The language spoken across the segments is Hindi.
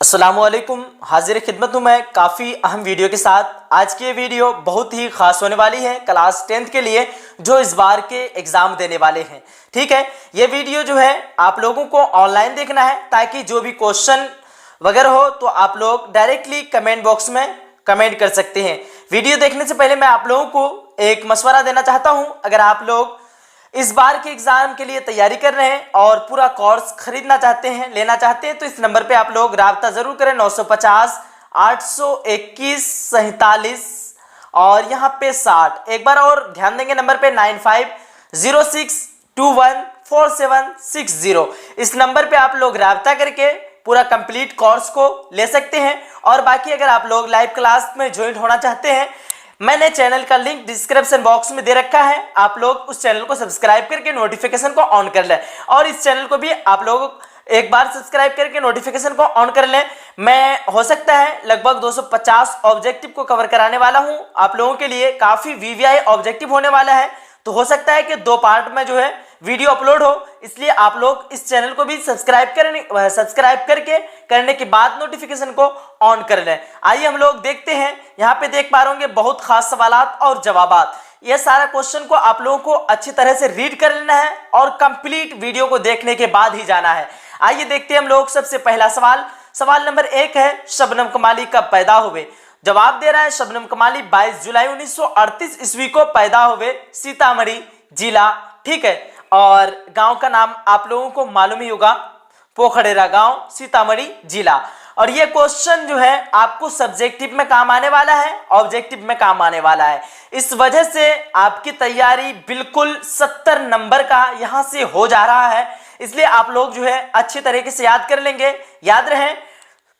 अस्सलामुअलैकुम, हाजिर खिदमत हूँ मैं काफ़ी अहम वीडियो के साथ। आज की ये वीडियो बहुत ही खास होने वाली है क्लास 10th के लिए जो इस बार के एग्ज़ाम देने वाले हैं। ठीक है, ये वीडियो जो है आप लोगों को ऑनलाइन देखना है ताकि जो भी क्वेश्चन वगैरह हो तो आप लोग डायरेक्टली कमेंट बॉक्स में कमेंट कर सकते हैं। वीडियो देखने से पहले मैं आप लोगों को एक मशवरा देना चाहता हूँ। अगर आप लोग इस बार के एग्जाम के लिए तैयारी कर रहे हैं और पूरा कोर्स खरीदना चाहते हैं, लेना चाहते हैं, तो इस नंबर पे आप लोग राब्ता जरूर करें 950 821 47 और यहाँ पे 60। एक बार और ध्यान देंगे नंबर पे 9506214760। इस नंबर पे आप लोग राब्ता करके पूरा कंप्लीट कोर्स को ले सकते हैं। और बाकी अगर आप लोग लाइव क्लास में ज्वाइन होना चाहते हैं, मैंने चैनल का लिंक डिस्क्रिप्शन बॉक्स में दे रखा है। आप लोग उस चैनल को सब्सक्राइब करके नोटिफिकेशन को ऑन कर लें और इस चैनल को भी आप लोग एक बार सब्सक्राइब करके नोटिफिकेशन को ऑन कर लें। मैं हो सकता है लगभग 250 ऑब्जेक्टिव को कवर कराने वाला हूं। आप लोगों के लिए काफ़ी वीवीआई ऑब्जेक्टिव होने वाला है, तो हो सकता है कि 2 पार्ट में जो है वीडियो अपलोड हो, इसलिए आप लोग इस चैनल को भी सब्सक्राइब करके करने के बाद नोटिफिकेशन को ऑन कर लें। आइए हम लोग देखते हैं। यहाँ पे देख पा रहे होंगे बहुत खास सवालात और जवाबात। यह सारा क्वेश्चन को आप लोगों को अच्छी तरह से रीड कर लेना है और कंप्लीट वीडियो को देखने के बाद ही जाना है। आइए देखते हैं हम लोग। सबसे पहला सवाल नंबर 1 है, शबनम कमाली कब पैदा हुए? जवाब दे रहा है शबनम कमाली 22 जुलाई 1938 ईस्वी को पैदा हुए, सीतामढ़ी जिला। ठीक है, और गांव का नाम आप लोगों को मालूम ही होगा, पोखरेरा गांव, सीतामढ़ी जिला। और ये क्वेश्चन जो है आपको सब्जेक्टिव में काम आने वाला है, ऑब्जेक्टिव में काम आने वाला है। इस वजह से आपकी तैयारी बिल्कुल 70 नंबर का यहां से हो जा रहा है, इसलिए आप लोग जो है अच्छी तरीके से याद कर लेंगे। याद रहे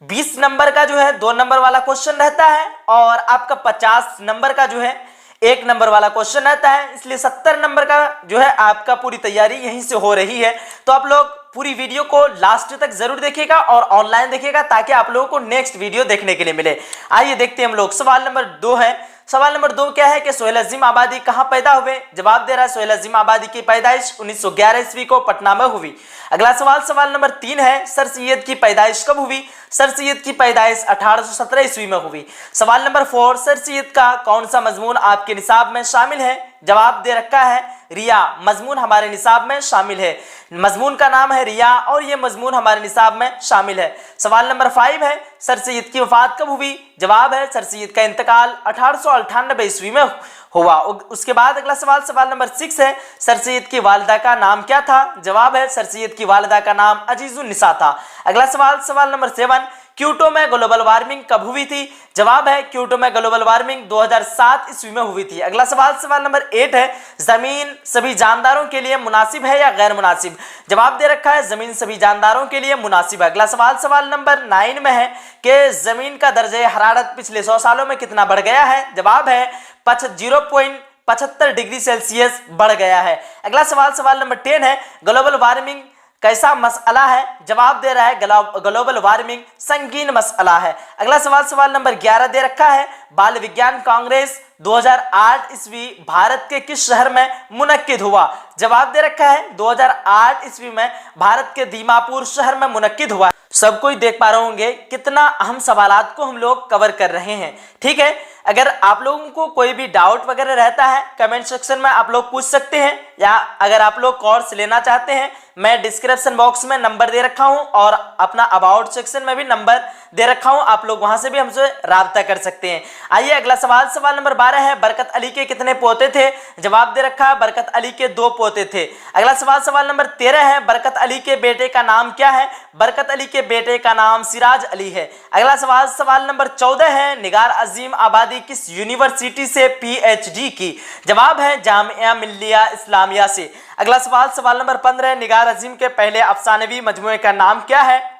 20 नंबर का जो है 2 नंबर वाला क्वेश्चन रहता है और आपका 50 नंबर का जो है 1 नंबर वाला क्वेश्चन रहता है, इसलिए 70 नंबर का जो है आपका पूरी तैयारी यहीं से हो रही है। तो आप लोग पूरी वीडियो को लास्ट तक जरूर देखिएगा और ऑनलाइन देखिएगा ताकि आप लोगों को नेक्स्ट वीडियो देखने के लिए मिले। आइए देखते हैं हम लोग। सवाल नंबर 2 है। सवाल नंबर 2 क्या है कि सोहेल अजीम आबादी कहां पैदा हुए? जवाब दे रहा है सोहेल अजीम आबादी की पैदाइश 1911 ईस्वी को पटना में हुई। अगला सवाल नंबर 3 है, सर सैयद की पैदाइश कब हुई? सर सैयद की पैदाइश 1817 ईस्वी में हुई। सवाल नंबर 4, सर सैयद का कौन सा मजमून आपके निसाब में शामिल है? जवाब दे रखा है रिया मजमून हमारे निसाब में शामिल है। मजमून का नाम है रिया और ये मजमून हमारे निसाब में शामिल है। सवाल नंबर 5 है, सर सैयद की वफात कब हुई? जवाब है सर सैयद का इंतकाल 1898 ईस्वी में हुआ। उसके बाद अगला सवाल नंबर 6 है, सर सैयद की वालिदा का नाम क्या था? जवाब है सर सैयद की वालिदा का नाम अजीजुन निसा था। अगला सवाल नंबर 7, क्योटो में ग्लोबल वार्मिंग कब हुई थी? जवाब है क्योटो में ग्लोबल वार्मिंग 2007 ईस्वी में हुई थी। अगला सवाल नंबर 8 है, जमीन सभी जानदारों के लिए मुनासिब है या गैर मुनासिब? जवाब दे रखा है जमीन सभी जानदारों के लिए मुनासिब है। अगला सवाल नंबर 9 में है कि जमीन का दर्जे हरारत पिछले 100 सालों में कितना बढ़ गया है? जवाब है 0.75 डिग्री सेल्सियस बढ़ गया है। अगला सवाल नंबर 10 है, ग्लोबल वार्मिंग कैसा मसला है? जवाब दे रहा है ग्लोबल वार्मिंग संगीन मसला है। अगला सवाल नंबर 11 दे रखा है, बाल विज्ञान कांग्रेस 2008 ईस्वी भारत के किस शहर में मुनक्किद हुआ? जवाब दे रखा है 2008 ईस्वी में भारत के दीमापुर शहर में मुनक्किद हुआ। सब कोई देख पा रहे होंगे कितना अहम सवालात को हम लोग कवर कर रहे हैं। ठीक है, अगर आप लोगों को कोई भी डाउट वगैरह रहता है कमेंट सेक्शन में आप लोग पूछ सकते हैं, या अगर आप लोग कोर्स लेना चाहते हैं मैं डिस्क्रिप्शन बॉक्स में नंबर दे रखा हूं और अपना अबाउट सेक्शन में भी नंबर दे रखा हूं, आप लोग वहां से भी हमसे राब्ता कर सकते हैं। आइए अगला सवाल नंबर 12 है, बरकत अली के कितने पोते थे? जवाब दे रखा है बरकत अली के 2 पोते थे। अगला सवाल नंबर 13 है, बरकत अली के बेटे का नाम क्या है? बरकत अली के बेटे का नाम सिराज अली है। अगला सवाल नंबर 14 है, निगार अजीम आबादी किस यूनिवर्सिटी से पीएचडी की? जवाब है जामिया मिल्लिया इस्लामिया से। अगला सवाल नंबर 15, निगार अजीम के पहले अफसानवी मजमूए का नाम क्या है?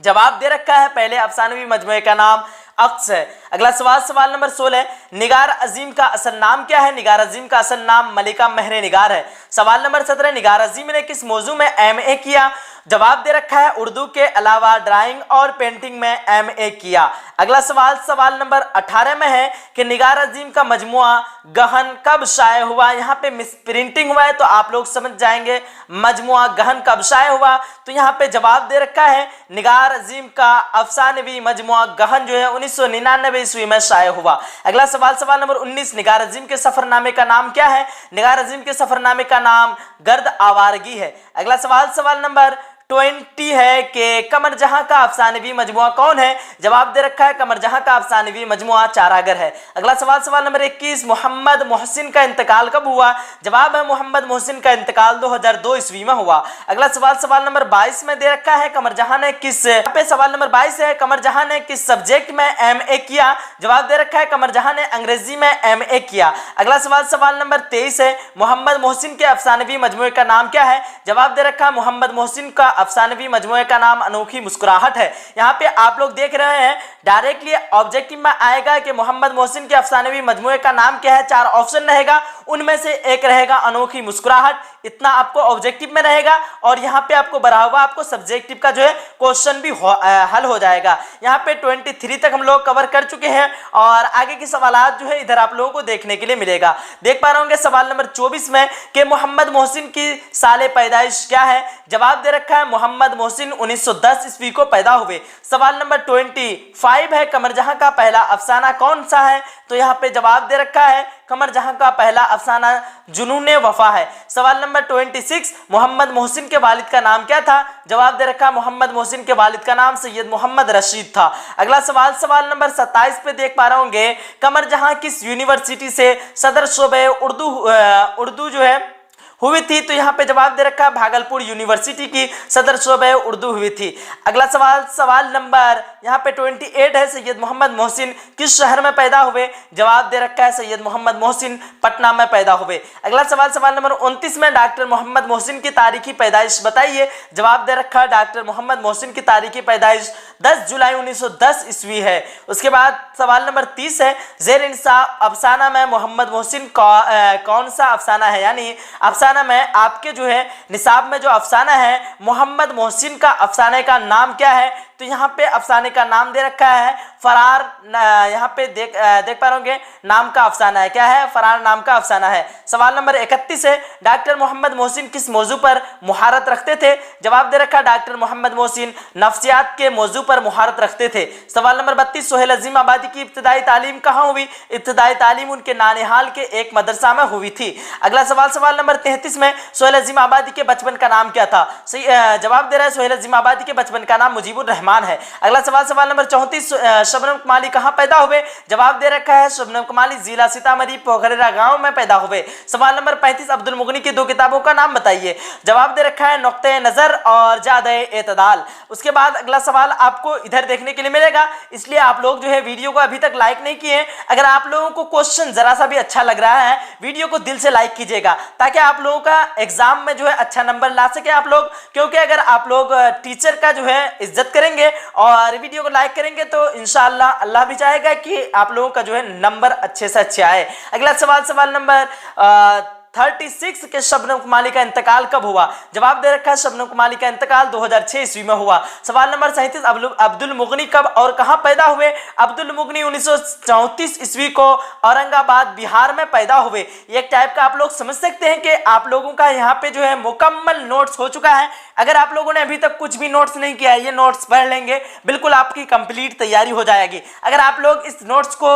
जवाब दे रखा है पहले अफसानवी मजमूए का नाम अक्स है। अगला सवाल नंबर 16, निगार अजीम का असल नाम क्या है? निगार अजीम का असल नाम मलिका महर निगार है। सवाल नंबर 17, निगार अजीम ने किस मौजू में एमए किया? जवाब दे रखा है उर्दू के अलावा ड्राइंग और पेंटिंग में एमए किया। अगला सवाल सवाल नंबर 18 में है कि निगार अजीम का मजमुआ गहन कब शाये हुआ। यहाँ पे मिस प्रिंटिंग हुआ है तो आप लोग समझ जाएंगे मजमुआ गहन कब शाये हुआ। तो यहाँ पे जवाब दे रखा है निगार अजीम का अफसानवी मजमुआ गहन जो है 1999 ईस्वी में शाये हुआ। अगला सवाल सवाल नंबर 19 निगार अजीम के सफरनामे का नाम क्या है। निगार अजीम के सफरनामे का नाम गर्द आवारगी है। अगला सवाल सवाल नंबर 20 है कि कमर जहां का अफसानवी मजमुआ कौन है। जवाब दे रखा है कमर जहां का अफसानवी मजमुआ चारागर है। अगला सवाल सवाल नंबर 21 मोहम्मद मोहसिन का इंतकाल कब हुआ। जवाब है मोहम्मद मोहसिन का इंतकाल 2002 ईस्वी में हुआ। अगला सवाल सवाल नंबर 22 में दे रखा है कमर जहां ने किस पे सवाल नंबर 22 है कमर जहां ने किस सब्जेक्ट में एमए किया। जवाब दे रखा है कमर जहां ने अंग्रेजी में एमए किया। अगला सवाल सवाल नंबर 23 है मोहम्मद मोहसिन के अफसानवी मजमुए का नाम क्या है। जवाब दे रखा है मोहम्मद मोहसिन का अफसानवी मजमुए का नाम अनोखी मुस्कुराहट है। यहाँ पे आप लोग देख रहे हैं डायरेक्टली ऑब्जेक्टिव में आएगा कि मोहम्मद मोहसिन के अफसानवी मजमुए का नाम क्या है। 4 ऑप्शन रहेगा उनमें से एक रहेगा अनोखी मुस्कुराहट। इतना आपको ऑब्जेक्टिव में रहेगा और यहाँ पे आपको बरा हुआ आपको सब्जेक्टिव का जो है क्वेश्चन भी हल हो जाएगा। यहाँ पे 23 तक हम लोग कवर कर चुके हैं और आगे की सवालात जो है इधर आप लोगों को देखने के लिए मिलेगा। देख पा रहे होंगे सवाल नंबर 24 में कि मोहम्मद मोहसिन की साले पैदाइश क्या है। जवाब दे रखा है मोहम्मद मोहसिन 1910 ईस्वी को पैदा हुए। सवाल नंबर 25 है कमर जहां का पहला अफसाना कौन सा है। तो यहाँ पे जवाब दे रखा है कमर जहां का पहला अफसाना जुनूने वफा है। सवाल नंबर 26 मोहम्मद मोहसिन के वालिद का नाम क्या था। जवाब दे रखा मोहम्मद मोहसिन के वालिद का नाम सैयद मोहम्मद रशीद था। अगला सवाल सवाल नंबर 27 पे देख पा रहे होंगे कमर जहां किस यूनिवर्सिटी से सदर शोबे उर्दू जो है हुई थी। तो यहाँ पे जवाब दे रखा है भागलपुर यूनिवर्सिटी की सदर शोबे उर्दू हुई थी। अगला सवाल सवाल नंबर यहाँ पे 28 है सैयद मोहम्मद मोहसिन किस शहर में पैदा हुए। जवाब दे रखा है सैयद मोहम्मद मोहसिन पटना में पैदा हुए। अगला सवाल सवाल नंबर 29 में डॉक्टर मोहम्मद मोहसिन की तारीखी पैदाइश बताइए। जवाब दे रखा है डॉक्टर मोहम्मद मोहसिन की तारीखी पैदाइश 10 जुलाई 1910 ईस्वी है। उसके बाद सवाल नंबर 30 है जेर इंसाफ अफसाना में मोहम्मद मोहसिन कौन सा अफसाना है। यानी अफसाना में आपके जो है निसाब में जो अफसाना है मोहम्मद मोहसिन का अफसाने का नाम क्या है। तो यहाँ पे अफसाने का नाम दे रखा है फरार। यहाँ पे देख पा रहे होंगे नाम का अफसाना है क्या है फरार नाम का अफसाना है। सवाल नंबर 31 है डॉक्टर मोहम्मद मोहसिन किस मौजू पर मुहारत रखते थे। जवाब दे रखा डॉक्टर मोहम्मद मोहसिन नफ्सियात के मौजू पर मुहारत रखते थे। सवाल नंबर 32 सोहेल अजीम आबादी की इब्तदाई तालीम कहाँ हुई। इब्तदाई तालीम उनके नानिहाल के एक मदरसा में हुई थी। अगला सवाल सवाल नंबर 33 में सोहेल अजीम आबादी के बचपन का नाम क्या था। जवाब दे रहा है सोहेल अजीम आबादी के बचपन का नाम मुजीबुर रहमान है। अगला सवाल सवाल नंबर 34 शबनम कमाली कहाँ पैदा हुए। जवाब दे रखा है शबनम कमाली जिला सीतामढ़ी पोखरेरा गांव में पैदा हुए। सवाल नंबर 35 अब्दुल मुगनी की 2 किताबों का नाम बताइए। जवाब दे रखा है नुक्ते नजर और जादे एतदाल। उसके बाद अगला सवाल आपको इधर देखने के लिए मिलेगा, इसलिए आप लोग जो है वीडियो को अभी तक लाइक नहीं किए। अगर आप लोगों को क्वेश्चन जरा सा भी अच्छा लग रहा है वीडियो को दिल से लाइक कीजिएगा ताकि आप लोगों का एग्जाम में जो है अच्छा नंबर ला सके आप लोग। क्योंकि अगर आप लोग टीचर का जो है इज्जत करेंगे और वीडियो को लाइक करेंगे तो इंशाअल्लाह अल्लाह भी चाहेगा कि आप लोगों का जो है नंबर अच्छे से अच्छे आए। अगला सवाल सवाल नंबर 36 के शबनम कमाली का इंतकाल कब हुआ। जवाब दे रखा है शबनम कमाली का इंतकाल 2006 ईस्वी में हुआ। सवाल नंबर 37 अब्दुल मुगनी कब और कहां पैदा हुए। अब्दुल मुगनी 1934 ईस्वी को औरंगाबाद बिहार में पैदा हुए। एक टाइप का आप लोग समझ सकते हैं कि आप लोगों का यहाँ पे जो है मुकम्मल नोट्स हो चुका है। अगर आप लोगों ने अभी तक कुछ भी नोट्स नहीं किया है ये नोट्स पढ़ लेंगे बिल्कुल आपकी कंप्लीट तैयारी हो जाएगी। अगर आप लोग इस नोट्स को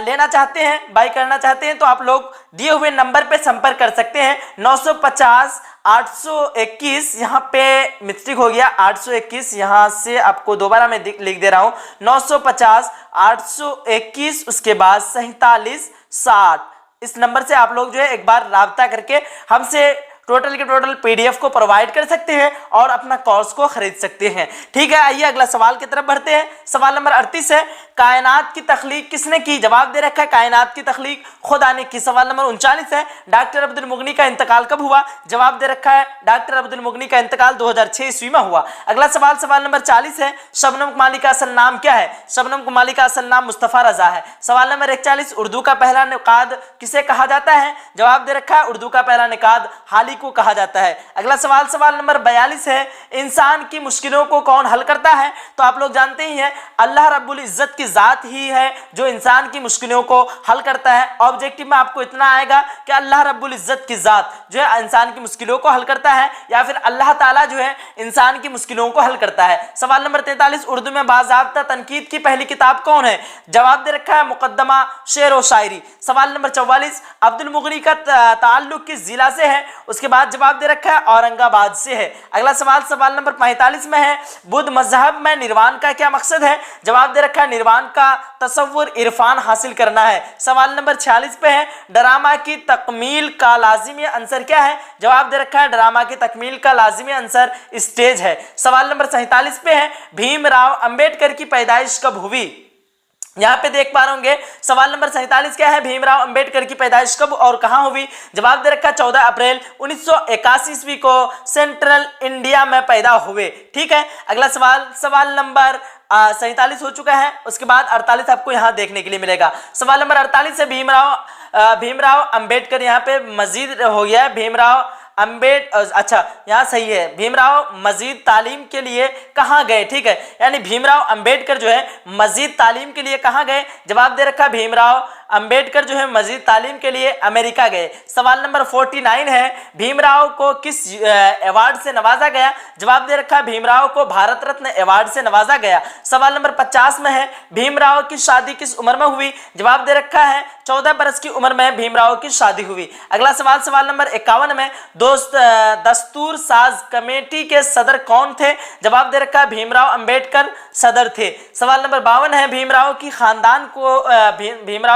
लेना चाहते हैं बाय करना चाहते हैं तो आप लोग दिए हुए नंबर पे संपर्क कर सकते हैं 950 821। यहाँ पे मिस्टेक हो गया 821, यहाँ से आपको दोबारा मैं लिख दे रहा हूँ 950 821 उसके बाद 47 60। इस नंबर से आप लोग जो है एक बार राब्ता करके हमसे टोटल के टोटल पीडीएफ को प्रोवाइड कर सकते हैं और अपना कोर्स को खरीद सकते हैं। ठीक है, आइए अगला सवाल की तरफ बढ़ते हैं। सवाल नंबर 38 है कायनात की तख्लीक किसने की। जवाब दे रखा है कायनात की तख्लीक खुदा ने की। सवाल नंबर 39 है डॉक्टर अब्दुल मुगनी का इंतकाल कब हुआ। जवाब दे रखा है डॉक्टर अब्दुल मुगनी का इंतकाल 2006 ईस्वी में हुआ। अगला सवाल सवाल नंबर 40 है शबनम कमाली का असल नाम क्या है। शबनम कमाली का असल नाम मुस्तफ़ा रजा है। सवाल नंबर 41 उर्दू का पहला निकाद किसे कहा जाता है। जवाब दे रखा है उर्दू का पहला निकाद हाली को कहा जाता है। अगला सवाल, सवाल नंबर 42 है, इंसान की मुश्किलों को कौन हल करता है? तो आप लोग जानते ही हैं अल्लाह रब्बुल इज्जत की जात ही है जो इंसान की मुश्किलों को हल करता है। ऑब्जेक्टिव में आपको इतना आएगा कि अल्लाह रब्बुल इज्जत की जात जो है इंसान की मुश्किलों को हल करता है, या फिर अल्लाह ताला जो है इंसान की मुश्किलों को हल करता है। सवाल नंबर 43, उर्दू में बाज़ाब्ता तनकीद की पहली किताब कौन है? जवाब दे रखा है मुकद्दमा शेर व शायरी। सवाल नंबर 44, अब्दुल मुगनी का ताल्लुक किस जिला से है? उसके बाद जवाब दे रखा है औरंगाबाद से है। अगला सवाल, सवाल नंबर 45 में है, बुद्ध मजहब में निर्वाण का क्या मकसद है? जवाब दे रखा है निर्वाण का तसव्वुर इरफान हासिल करना है। सवाल नंबर 46 पे है, ड्रामा की तकमील का लाजिमी अंसर क्या है? जवाब दे रखा है ड्रामा की तकमील का लाजिमी अंसर स्टेज है। सवाल नंबर 47 पे है, भीमराव अंबेडकर की पैदाइश कब हुई? यहाँ पे देख पा रहे होंगे सवाल नंबर 47 क्या है, भीमराव अंबेडकर की पैदाइश कब और कहाँ हुई? जवाब दे रखा 14 अप्रैल 1981 ईस्वी को सेंट्रल इंडिया में पैदा हुए। ठीक है, अगला सवाल, सवाल नंबर 47 हो चुका है। उसके बाद 48 आपको यहाँ देखने के लिए मिलेगा। सवाल नंबर 48 है, भीमराव अंबेडकर, यहाँ पे मजीद हो गया है, भीमराव अच्छा यहाँ सही है, भीमराव मजीद तालीम के लिए कहाँ गए? ठीक है, यानी भीमराव अंबेडकर जो है मजीद तालीम के लिए कहाँ गए? जवाब दे रखा भीमराव अंबेडकर जो है मजीद तालीम के लिए अमेरिका गए। सवाल नंबर 49 है, भीमराव को किस अवार्ड से नवाजा गया? जवाब दे रखा भीमराव को भारत रत्न अवार्ड से नवाजा गया। सवाल नंबर 50 में है, भीमराव की शादी किस उम्र में हुई? जवाब दे रखा है 14 बरस की उम्र में भीमराव की शादी हुई। अगला सवाल, सवाल नंबर 51 में, दस्तूर साज कमेटी के सदर कौन थे? जवाब दे रखा है भीमराव अंबेडकर सदर थे। सवाल नंबर 52 है, भीमराव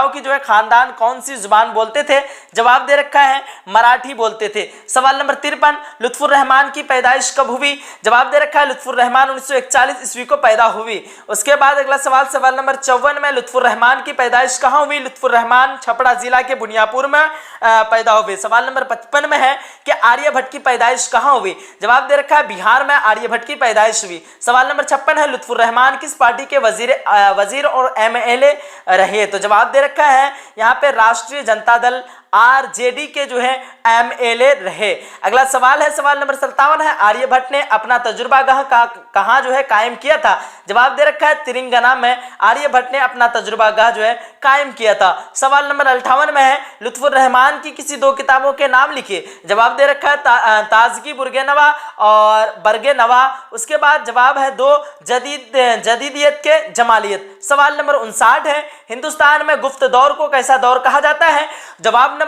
की जो है खानदान कौन सी जुबान बोलते थे? जवाब दे रखा है मराठी बोलते थे। सवाल नंबर 53, लुत्फुर रहमान की पैदाइश कब हुई? जवाब दे रखा है लुत्फुर रहमान 1941 ईस्वी को पैदा हुई। उसके बाद अगला सवाल, सवाल नंबर 54 में, लुत्फुर रहमान की पैदाइश कहाँ हुई? लुत्फुर रहमान छपरा जिला के बुनियापुर में पैदा हुए। सवाल नंबर 55 में है कि आर्यभट्ट की पैदाइश कहाँ हुई? जवाब दे रखा है बिहार में आर्यभट्ट की पैदाइश हुई। सवाल नंबर 56 है, लुत्फुर रहमान किस पार्टी के वजीर और MLA रहे? तो जवाब दे रखा है यहाँ पे राष्ट्रीय जनता दल RJD के जो है MLA रहे। अगला सवाल है, सवाल नंबर 57 है, आर्यभट्ट ने अपना तजुर्बागाह कहाँ जो है कायम किया था? जवाब दे रखा है तेलंगाना में आर्यभट्ट ने अपना तजुर्बागाह जो है कायम किया था। सवाल नंबर 58 में है, लुत्फुर रहमान की किसी दो किताबों के नाम लिखिए। जवाब दे रखा है ताजगी बुर्गे नवा और बरगे नवा। उसके बाद जवाब है दो जदीदियत के जमालियत। सवाल नंबर 59 है, हिंदुस्तान में गुप्त दौर को कैसा दौर कहा जाता है? जवाब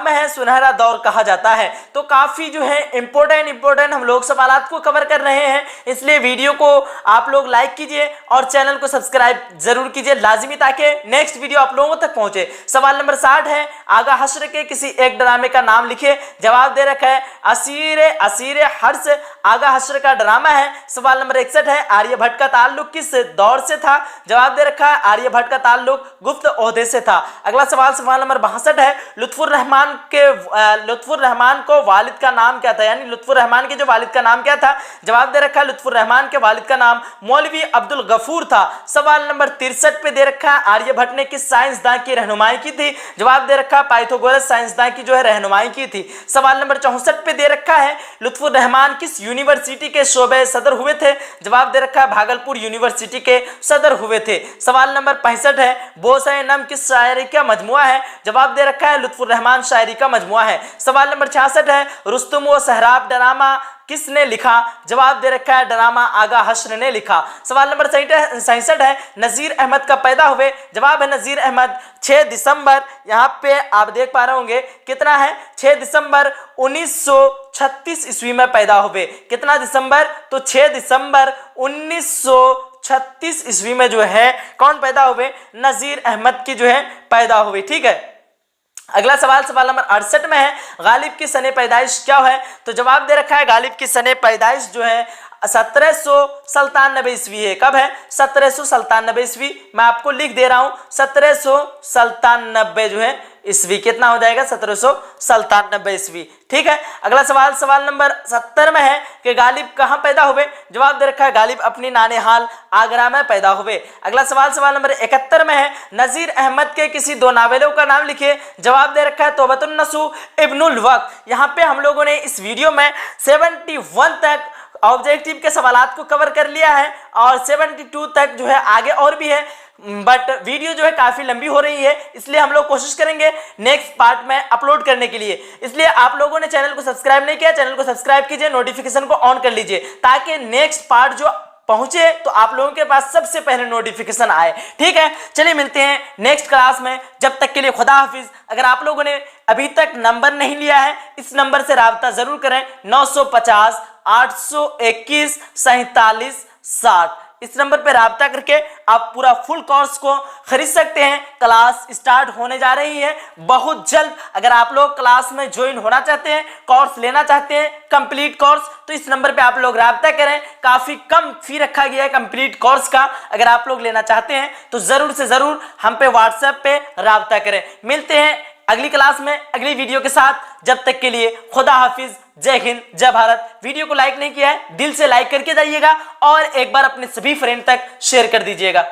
में है सुनहरा दौर कहा जाता है। तो काफी जो है इंपोर्टेंट हम लोग सवालात को कवर कर रहे हैं, इसलिए वीडियो को आप लोग लाइक कीजिए और चैनल को सब्सक्राइब जरूर कीजिए लाजिमी, ताकि नेक्स्ट वीडियो आप लोगों तक पहुंचे। सवाल नंबर 60 है, आगा हश्र के किसी एक ड्रामे का नाम लिखिए। जवाब दे रखा है असीर हर्ष आगा हश्र का ड्रामा है। सवाल नंबर 61 है, आर्यभट्ट का ताल्लुक किस दौर से था? जवाब दे रखा है आर्यभट्ट का ताल्लुक गुप्त ओहदे से था। अगला सवाल, सवाल नंबर 62 है, लुत्फुर रहमान को वालिद का नाम क्या था? यानी लुत्फुर रहमान के जो वालिद का नाम क्या था? जवाब दे रखा है लुत्फुर रहमान के वालिद का नाम मौलवी अब्दुल गफूर था। सवाल नंबर 63 पे दे रखा है, आर्यभट्ट ने किस साइंसदान की रहनुमाई की थी? जवाब दे रखा है पाइथागोरस साइंसदान की जो है रहनुमाई की थी। सवाल नंबर 64 पे दे रखा है, लुत्फुर रहमान किस यूनिवर्सिटी के शोबे सदर हुए थे? जवाब दे रखा है भागलपुर यूनिवर्सिटी के सदर हुए थे। सवाल नंबर 65 है, बोस-ए-नम किस शायरी का मजमुआ है? जवाब दे रखा है लुत्फुर रहमान शायरी का मजमुआ है। सवाल नंबर 66 है, रुस्तुम व सहराब ड्रामा किसने लिखा? जवाब दे रखा है ड्रामा आगा हश्र ने लिखा। सवाल नंबर 67 है, नजीर अहमद कब पैदा हुए? जवाब है नजीर अहमद 6 दिसंबर, यहाँ पे आप देख पा रहे होंगे कितना है, 6 दिसंबर 1936 ईस्वी में पैदा हुए। कितना दिसंबर? तो 6 दिसंबर 1936 ईस्वी में जो है कौन पैदा हुए? नजीर अहमद की जो है पैदा हुई। ठीक है, अगला सवाल, सवाल नंबर 68 में है, गालिब की सने पैदाइश क्या है? तो जवाब दे रखा है गालिब की सने पैदाइश जो है 1797 ईस्वी है। कब है? 1797 ईस्वी। मैं आपको लिख दे रहा हूं 1797 जो है ईस्वी। कितना हो जाएगा? 1797 ईस्वी। ठीक है। अगला सवाल, सवाल नंबर 70 में है कि गालिब कहाँ पैदा हुए? जवाब दे रखा है गालिब अपनी नानेहाल आगरा में पैदा हुए। अगला सवाल, सवाल नंबर 71 में है नजीर अहमद के किसी दो नावलों का नाम लिखिए। जवाब दे रखा है तौबतुन नसूह इब्नुल वक्त। यहाँ पे हम लोगों ने इस वीडियो में 71 तक ऑब्जेक्टिव के सवालात को कवर कर लिया है और 72 तक जो है आगे और भी है, बट वीडियो जो है काफी लंबी हो रही है, इसलिए हम लोग कोशिश करेंगे नेक्स्ट पार्ट में अपलोड करने के लिए। इसलिए आप लोगों ने चैनल को सब्सक्राइब नहीं किया, चैनल को सब्सक्राइब कीजिए, नोटिफिकेशन को ऑन कर लीजिए ताकि नेक्स्ट पार्ट जो पहुंचे तो आप लोगों के पास सबसे पहले नोटिफिकेशन आए। ठीक है, चलिए मिलते हैं नेक्स्ट क्लास में। जब तक के लिए खुदा हाफिज। अगर आप लोगों ने अभी तक नंबर नहीं लिया है, इस नंबर से राब्ता जरूर करें, 950 821 47 60। इस नंबर पे राब्ता करके आप पूरा फुल कोर्स को खरीद सकते हैं। क्लास स्टार्ट होने जा रही है बहुत जल्द। अगर आप लोग क्लास में ज्वाइन होना चाहते हैं, कोर्स लेना चाहते हैं, कंप्लीट कोर्स, तो इस नंबर पे आप लोग राब्ता करें। काफी कम फी रखा गया है कंप्लीट कोर्स का। अगर आप लोग लेना चाहते हैं तो जरूर से जरूर हम पे व्हाट्सएप पे राब्ता करें। मिलते हैं अगली क्लास में अगली वीडियो के साथ। जब तक के लिए खुदा हाफिज, जय हिंद, जय भारत। वीडियो को लाइक नहीं किया है, दिल से लाइक करके जाइएगा और एक बार अपने सभी फ्रेंड तक शेयर कर दीजिएगा।